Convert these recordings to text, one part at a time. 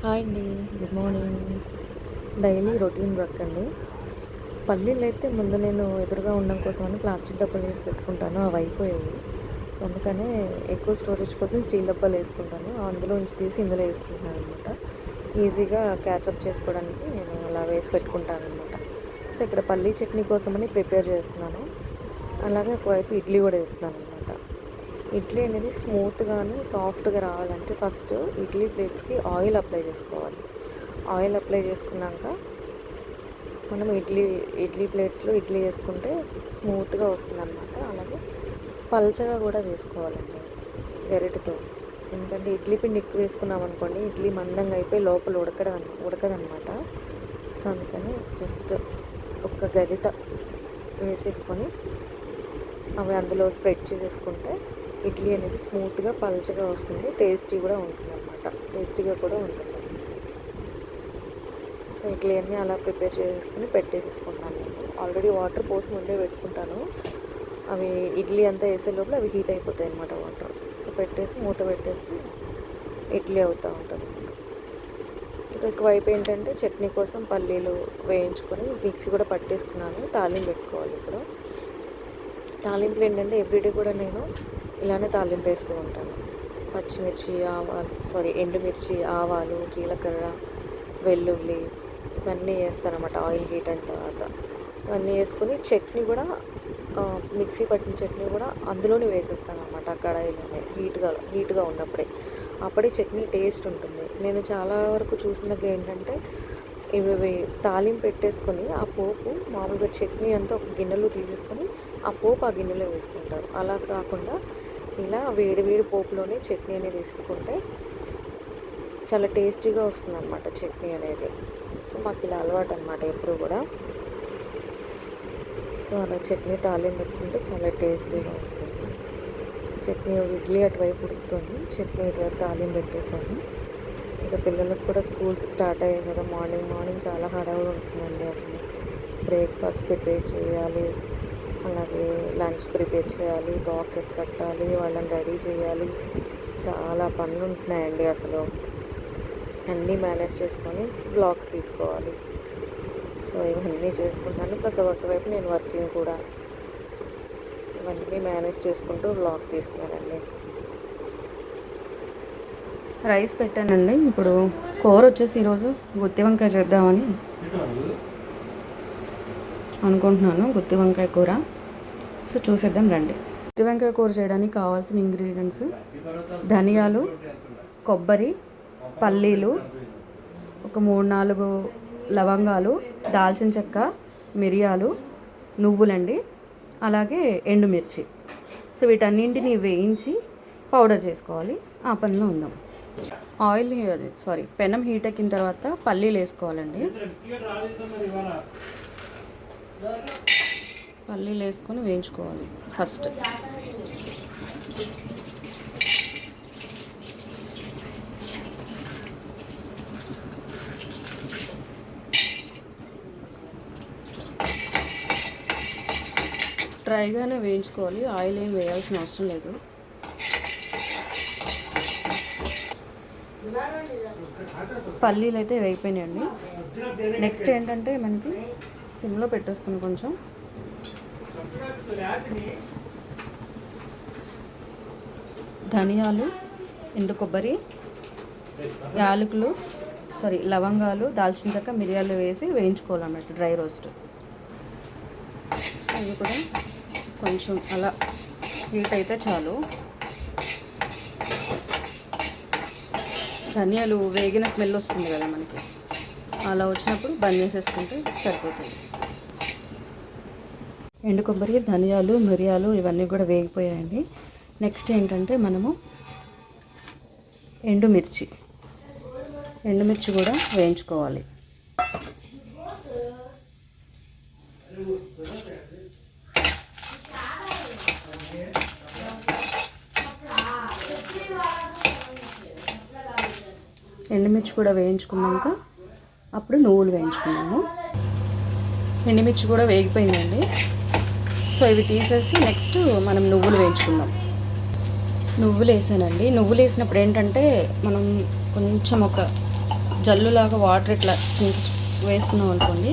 Hi అండి. Good morning. Daily routine work అండి. పల్లీలు అయితే ముందు నేను ఎదురుగా ఉండడం కోసమని ప్లాస్టిక్ డబ్బాలు వేసి పెట్టుకుంటాను. అవి అయిపోయాయి. సో అందుకనే ఎక్కువ స్టోరేజ్ కోసం స్టీల్ డబ్బాలు వేసుకుంటాను. అందులో నుంచి తీసి ఇందులో వేసుకుంటున్నాను అనమాట. ఈజీగా క్యాచప్ చేసుకోవడానికి నేను అలా వేసి పెట్టుకుంటాను అనమాట. సో ఇక్కడ పల్లీ చట్నీ కోసమని ప్రిపేర్ చేస్తున్నాను. అలాగే ఒకవైపు ఇడ్లీ కూడా వేస్తున్నాను అనమాట. ఇడ్లీ అనేది స్మూత్గాను సాఫ్ట్గా రావాలంటే ఫస్ట్ ఇడ్లీ ప్లేట్స్కి ఆయిల్ అప్లై చేసుకోవాలి. ఆయిల్ అప్లై చేసుకున్నాక మనం ఇడ్లీ ప్లేట్స్లో ఇడ్లీ వేసుకుంటే స్మూత్గా వస్తుంది అనమాట. అలాగే పల్చగా కూడా వేసుకోవాలండి గరిటెతో. ఎందుకంటే ఇడ్లీ పిండి ఎక్కువ వేసుకున్నాం అనుకోండి ఇడ్లీ మందంగా అయిపోయి లోపల ఉడకదనమాట. సో అందుకని జస్ట్ ఒక గరిట వేసేసుకొని అవి అందులో స్ప్రెడ్ చేసేసుకుంటే ఇడ్లీ అనేది స్మూత్గా పల్చగా వస్తుంది. టేస్టీగా కూడా ఉంటుంది. సో ఇడ్లీ అన్నీ అలా ప్రిపేర్ చేసుకుని పెట్టేసేసుకుంటాను. నేను ఆల్రెడీ వాటర్ పోసి ముందే పెట్టుకుంటాను. అవి ఇడ్లీ అంతా వేసే లోపల అవి హీట్ అయిపోతాయి అన్నమాట వాటర్. సో పెట్టేసి మూత పెట్టేస్తే ఇడ్లీ అవుతూ ఉంటుంది. ఇంకొక వైపు ఏంటంటే చట్నీ కోసం పల్లీలు వేయించుకొని మిక్సీ కూడా పట్టేసుకున్నాను. తాలింపు పెట్టుకోవాలి. ఇప్పుడు తాలింపులు ఏంటంటే ఎవ్రీడే కూడా నేను ఇలానే తాలింపు వేస్తూ ఉంటాను. ఎండుమిర్చి, ఆవాలు, జీలకర్ర, వెల్లుల్లి ఇవన్నీ వేస్తానన్నమాట. ఆయిల్ హీట్ అయిన తర్వాత ఇవన్నీ వేసుకొని చట్నీ కూడా మిక్సీ పట్టిన చట్నీ కూడా అందులోనే వేసేస్తాను అన్నమాట. ఆ కడాయిలోనే హీట్గా ఉన్నప్పుడే. అప్పుడే చట్నీ టేస్ట్ ఉంటుంది. నేను చాలా వరకు చూసినది ఏంటంటే ఇవి తాలింపు పెట్టేసుకొని ఆ పోపు మామూలుగా చట్నీ అంతా ఒక గిన్నెలో తీసేసుకొని ఆ పోపు ఆ గిన్నెలో వేసుకుంటారు. అలా కాకుండా ఇలా వేడి పోపులోనే చట్నీ అనేది వేసేసుకుంటే చాలా టేస్టీగా వస్తుంది అన్నమాట చట్నీ అనేది. సో మాకు ఇలా అలవాటు అనమాట ఎప్పుడు కూడా. సో అలా చట్నీ తాలింపు పెట్టుకుంటే చాలా టేస్టీగా వస్తుంది. చట్నీ ఇడ్లీ అటువైపు ఉడుకుతుంది, చట్నీ ఇటువైపు తాలింపు పెట్టేసాను. ఇంకా పిల్లలకు కూడా స్కూల్స్ స్టార్ట్ అయ్యాయి కదా. మార్నింగ్ చాలా హడావుడి ఉంటుందండి. అసలు బ్రేక్ఫాస్ట్ ప్రిపేర్ చేయాలి, అలాగే లంచ్ ప్రిపేర్ చేయాలి, బాక్సెస్ కట్టాలి, వాళ్ళని రెడీ చేయాలి. చాలా పనులు ఉంటున్నాయండి. అసలు అన్నీ మేనేజ్ చేసుకొని బ్లాగ్స్ తీసుకోవాలి. సో ఇవన్నీ చేసుకుంటాను. ప్లస్ ఒకవైపు నేను వర్కింగ్ కూడా, ఇవన్నీ మేనేజ్ చేసుకుంటూ బ్లాగ్ తీస్తున్నానండి. రైస్ పెట్టానండి. ఇప్పుడు కూర వచ్చేసి ఈరోజు గుత్తి వంకాయ చేద్దామని అనుకుంటున్నాను. గుత్తి వంకాయ కూర. సో చూసేద్దాం రండి. గుత్తి వంకాయ కూర చేయడానికి కావాల్సిన ఇంగ్రీడియంట్స్ ధనియాలు, కొబ్బరి, పల్లీలు, ఒక 3-4 లవంగాలు, దాల్చిన చెక్క, మిరియాలు, నువ్వులండి, అలాగే ఎండుమిర్చి. సో వీటన్నింటిని వేయించి పౌడర్ చేసుకోవాలి. ఆ పనిలో ఉందాం. పెనం హీట్ ఎక్కిన తర్వాత పల్లీలు వేసుకోవాలండి. పల్లీలు వేసుకొని వేయించుకోవాలి ఫస్ట్. డ్రైగానే వేయించుకోవాలి, ఆయిల్ ఏం వేయాల్సిన అవసరం లేదు. పల్లీలు అయితే వేగిపోయినాయండి. నెక్స్ట్ ఏంటంటే మనకి సిమ్లో పెట్టేసుకుని కొంచెం ధనియాలు, ఎండు కొబ్బరి, లవంగాలు, దాల్చిన చెక్క, మిరియాలు వేసి వేయించుకోవాలన్నమాట. Dry roast. ఇవి కూడా కొంచెం అలా హీట్ అయితే చాలు. ధనియాలు వేగిన స్మెల్ వస్తుంది కదా మనకి, అలా వచ్చినప్పుడు బంద్ చేసేసుకుంటే సరిపోతుంది. ఎండు కొబ్బరి, ధనియాలు, మిరియాలు ఇవన్నీ కూడా వేగిపోయాయండి. నెక్స్ట్ ఏంటంటే మనము ఎండుమిర్చి కూడా వేయించుకోవాలి. ఎండుమిర్చి కూడా వేయించుకున్నాక అప్పుడు నువ్వులు వేయించుకున్నాము. ఎండుమిర్చి కూడా వేగిపోయిందండి. సో ఇవి తీసేసి నెక్స్ట్ మనం నువ్వులు వేయించుకుందాం. నువ్వులు వేసానండి. నువ్వులు వేసినప్పుడు ఏంటంటే మనం కొంచెం ఒక జల్లులాగా వాటర్ ఇట్లా వేసుకున్నాం అనుకోండి,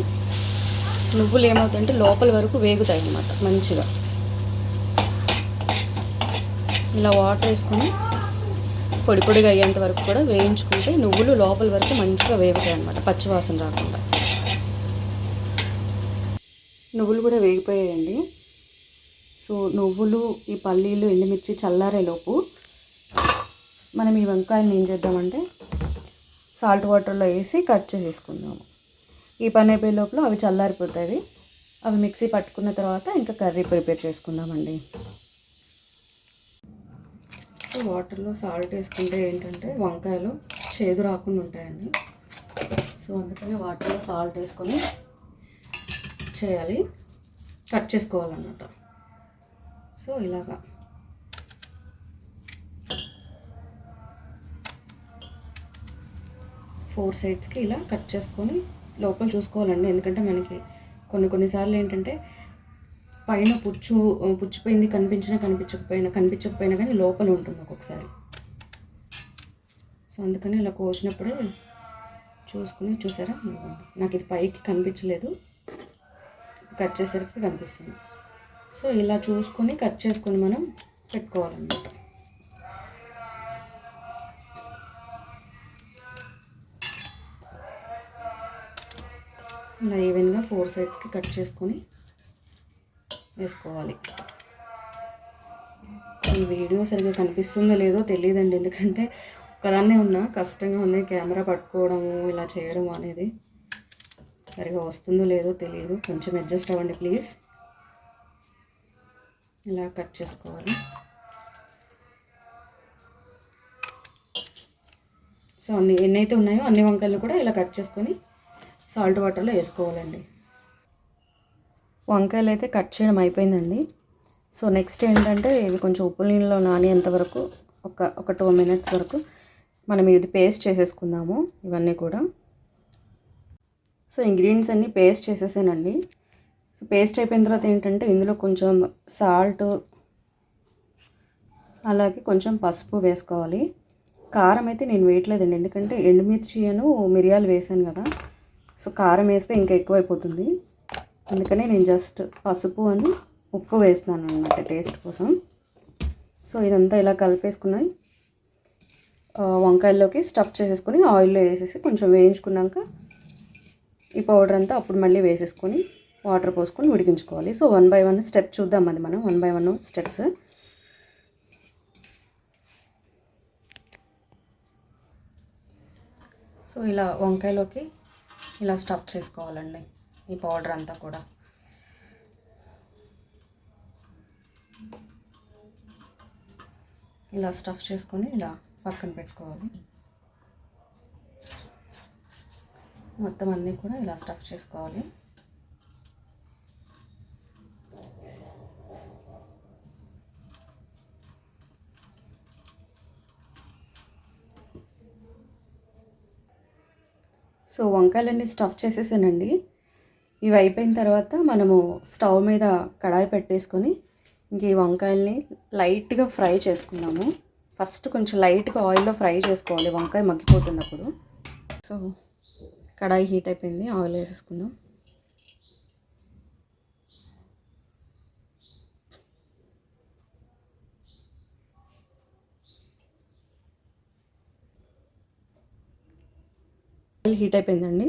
నువ్వులు ఏమవుతాయంటే లోపల వరకు వేగుతాయి అన్నమాట మంచిగా. ఇలా వాటర్ వేసుకొని పొడి పొడిగా అయ్యేంత వరకు కూడా వేయించుకుంటే నువ్వులు లోపల వరకు మంచిగా వేగుతాయి అన్నమాట, పచ్చివాసన రాకుండా. నువ్వులు కూడా వేగిపోయాయండి. సో నువ్వులు, ఈ పల్లీలు, ఎండుమిర్చి చల్లారేలోపు మనం ఈ వంకాయలను ఏం చేద్దామంటే సాల్ట్ వాటర్లో వేసి కట్ చేసేసుకుందాము. ఈ పని అయిపోయే లోపల అవి చల్లారిపోతాయి. అవి మిక్సీ పట్టుకున్న తర్వాత ఇంకా కర్రీ ప్రిపేర్ చేసుకుందామండి. సో వాటర్లో సాల్ట్ వేసుకుంటే ఏంటంటే వంకాయలు చేదు రాకుండా ఉంటాయండి. సో అందుకని వాటర్లో సాల్ట్ వేసుకొని చేయాలి, కట్ చేసుకోవాలన్నమాట. సో ఇలాగా ఫోర్ సైడ్స్కి ఇలా కట్ చేసుకొని లోపల చూసుకోవాలండి. ఎందుకంటే మనకి కొన్నిసార్లు ఏంటంటే పైన పుచ్చిపోయింది కనిపించకపోయినా కానీ లోపల ఉంటుంది ఒక్కొక్కసారి. సో అందుకని ఇలా కోసినప్పుడే చూసారా, నాకు ఇది పైకి కనిపించలేదు, కట్ చేసేసరికి కనిపిస్తుంది. సో ఇలా చూసుకొని కట్ చేసుకొని మనం పెట్టుకోవాలన్నమాట. ఇలా ఈవెన్గా ఫోర్ సైడ్స్కి కట్ చేసుకొని వేసుకోవాలి. ఈ వీడియో సరిగ్గా కనిపిస్తుందో లేదో తెలియదండి, ఎందుకంటే ఒకదాన్నే ఉన్నా, కష్టంగా ఉంది కెమెరా పట్టుకోవడము ఇలా చేయడం అనేది. సరిగా వస్తుందో లేదో తెలియదు, కొంచెం అడ్జస్ట్ అవ్వండి ప్లీజ్. ఇలా కట్ చేసుకోవాలి. సో ఎన్నైతే ఉన్నాయో అన్ని వంకాయలు కూడా ఇలా కట్ చేసుకొని సాల్ట్ వాటర్లో వేసుకోవాలండి. వంకాయలు అయితే కట్ చేయడం అయిపోయిందండి. సో నెక్స్ట్ ఏంటంటే ఇవి కొంచెం ఉప్పు నీళ్ళలో నానేంత వరకు ఒక 2 minutes వరకు మనం ఇది పేస్ట్ చేసేసుకుందాము ఇవన్నీ కూడా. సో ఇంగ్రీడియంట్స్ అన్నీ పేస్ట్ చేసేసానండి. సో పేస్ట్ అయిపోయిన తర్వాత ఏంటంటే ఇందులో కొంచెం సాల్ట్, అలాగే కొంచెం పసుపు వేసుకోవాలి. కారం అయితే నేను వేయట్లేదండి, ఎందుకంటే ఎండుమిర్చి మిరియాలు వేసాను కదా. సో కారం వేస్తే ఇంకా ఎక్కువైపోతుంది, అందుకని నేను జస్ట్ పసుపు ఉప్పు వేస్తున్నాను అన్నమాట టేస్ట్ కోసం. సో ఇదంతా ఇలా కలిపేసుకున్నాయి వంకాయల్లోకి స్టఫ్ చేసేసుకొని ఆయిల్లో వేసేసి కొంచెం వేయించుకున్నాక ఈ పౌడర్ అంతా అప్పుడు మళ్ళీ వేసేసుకొని వాటర్ పోసుకొని ఉడికించుకోవాలి. సో 1 by 1 స్టెప్ చూద్దాం, అది మనం 1 by 1 స్టెప్స్. సో ఇలా వంకాయలోకి ఇలా స్టఫ్ చేసుకోవాలండి ఈ పౌడర్ అంతా కూడా. ఇలా స్టఫ్ చేసుకొని ఇలా పక్కన పెట్టుకోవాలి. మొత్తం అన్నీ కూడా ఇలా స్టఫ్ చేసుకోవాలి. సో వంకాయలన్నీ స్టఫ్ చేసేసానండి. ఇవి అయిపోయిన తర్వాత మనము స్టవ్ మీద కడాయి పెట్టేసుకొని ఇంక ఈ వంకాయల్ని లైట్గా ఫ్రై చేసుకున్నాము. ఫస్ట్ కొంచెం లైట్గా ఆయిల్లో ఫ్రై చేసుకోవాలి వంకాయ మగ్గిపోతున్నప్పుడు. సో కడాయి హీట్ అయిపోయింది, ఆయిల్ వేసేసుకుందాం. ఆయిల్ హీట్ అయిపోయిందండి,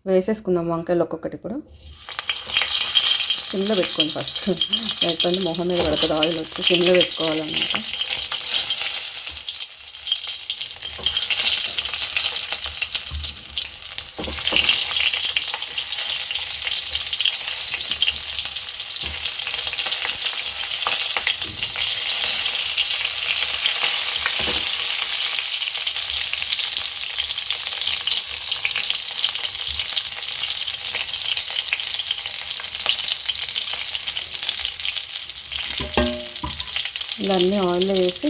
వేసేసుకుందాం వంకాయలు ఒక్కొక్కటి. ఇప్పుడు సిమ్లో పెట్టుకోండి ఫస్ట్, లేకపోతే మొహం మీద పడుతుంది ఆయిల్ వచ్చి. సిమ్లో పెట్టుకోవాలన్నమాట. ఇలా అన్నీ ఆయిల్లో వేసి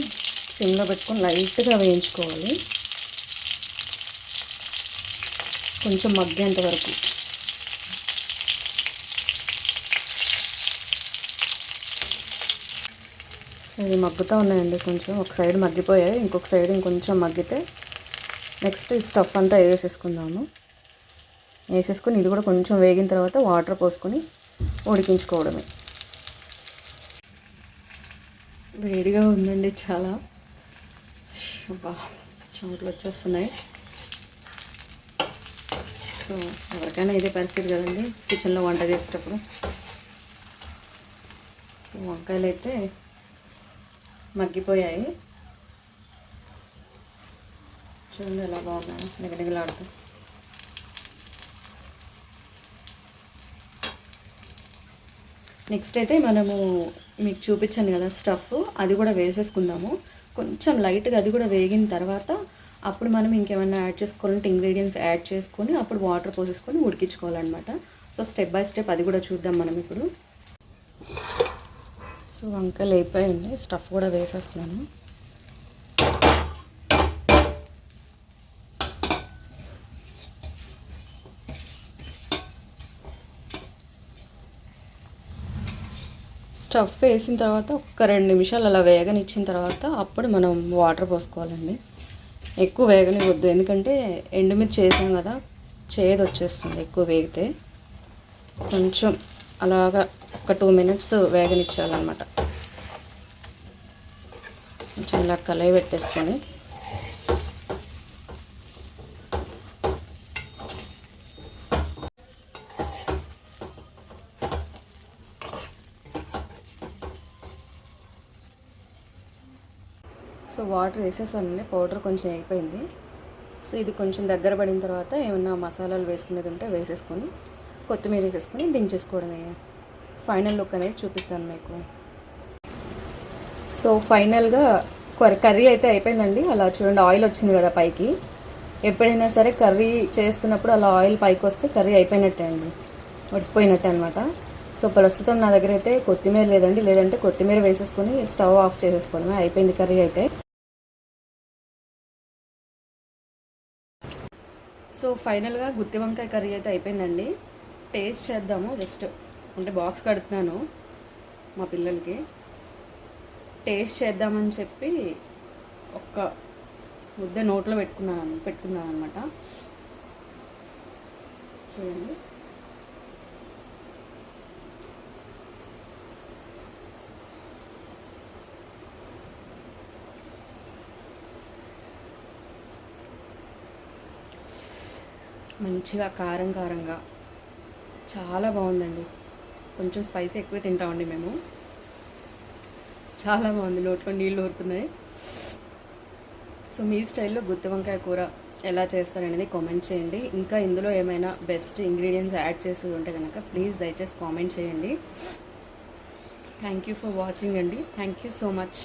సిమ్లో పెట్టుకొని లైట్గా వేయించుకోవాలి, కొంచెం మగ్గేంత వరకు. ఇవి మగ్గుతూ ఉన్నాయండి, కొంచెం ఒక సైడ్ మగ్గిపోయాయి, ఇంకొక సైడ్ ఇంకొంచెం మగ్గితే నెక్స్ట్ ఈ స్టఫ్ అంతా వేసేసుకుందాము. వేసేసుకొని ఇది కూడా కొంచెం వేగిన తర్వాత వాటర్ పోసుకొని ఉడికించుకోవడమే. వేడిగా ఉందండి చాలా. చెమటలు వచ్చేస్తున్నాయి. సో ఎవరికైనా ఇదే పరిస్థితి కదండి కిచెన్లో వంట చేసేటప్పుడు. సో వంకాయలు అయితే మగ్గిపోయాయి. చూడండి ఎలా బాగున్నాయి, నిగనిగలాడుతూ. నెక్స్ట్ అయితే మనము మీకు చూపించాను కదా స్టఫ్, అది కూడా వేసేసుకుందాము. కొంచెం లైట్గా అది కూడా వేగిన తర్వాత అప్పుడు మనం ఇంకేమైనా యాడ్ చేసుకోవాలంటే ఇంగ్రీడియంట్స్ యాడ్ చేసుకొని అప్పుడు వాటర్ పోసేసుకొని ఉడికించుకోవాలన్నమాట. సో స్టెప్ బై స్టెప్ అది కూడా చూద్దాం మనం ఇప్పుడు. సో వంకాయలు అయిపోయాయండి, స్టఫ్ కూడా వేసేస్తున్నాను. స్టఫ్ వేసిన తర్వాత ఒక 2 నిమిషాలు అలా వేగనిచ్చిన తర్వాత అప్పుడు మనం వాటర్ పోసుకోవాలండి. ఎక్కువ వేగనివ్వద్దు, ఎందుకంటే ఎండుమిర్చి వేసాం కదా, చేదు వచ్చేస్తుంది ఎక్కువ వేగితే. కొంచెం అలాగా ఒక 2 మినిట్స్ వేగనిచ్చాలన్నమాట. కొంచెం ఇలా కలయి పెట్టేసుకొని సో వాటర్ వేసేసానండి, పౌడర్ కొంచెం అయిపోయింది. సో ఇది కొంచెం దగ్గర పడిన తర్వాత ఏమన్నా మసాలాలు వేసుకునేది ఉంటే వేసేసుకొని కొత్తిమీర వేసేసుకొని దించేసుకోవడమే. ఫైనల్ లుక్ అనేది చూపిస్తాను మీకు. సో ఫైనల్గా కర్రీ అయితే అయిపోయిందండి. అలా చూడండి, ఆయిల్ వచ్చింది కదా పైకి. ఎప్పుడైనా సరే కర్రీ చేస్తున్నప్పుడు అలా ఆయిల్ పైకి వస్తే కర్రీ అయిపోయినట్టే అండి, ఉడికిపోయినట్టే అనమాట. సో ప్రస్తుతం నా దగ్గర అయితే కొత్తిమీర లేదండి, లేదంటే కొత్తిమీర వేసేసుకొని స్టవ్ ఆఫ్ చేసేసుకోవడమే. అయిపోయింది కర్రీ అయితే. సో ఫైనల్గా గుత్తి వంకాయ కర్రీ అయితే అయిపోయిందండి. టేస్ట్ చేద్దాము. జస్ట్ అంటే బాక్స్ కడుతున్నాను మా పిల్లలకి, టేస్ట్ చేద్దామని చెప్పి ఒక్క ముద్ద నోట్లో పెట్టుకున్నాను అనమాట. చూడండి, మంచిగా కారంగా చాలా బాగుందండి. కొంచెం స్పైసీ ఎక్కువ తింటామండి మేము. చాలా బాగుంది, నోట్లో నీళ్ళు ఊరుతున్నాయి. సో మీ స్టైల్లో గుత్తి వంకాయ కూర ఎలా చేస్తారనేది కామెంట్ చేయండి. ఇంకా ఇందులో ఏమైనా బెస్ట్ ఇంగ్రీడియంట్స్ యాడ్ చేసి ఉంటే కనుక ప్లీజ్ దయచేసి కామెంట్ చేయండి. థ్యాంక్ యూ ఫర్ వాచింగ్ అండి. Thank you so much.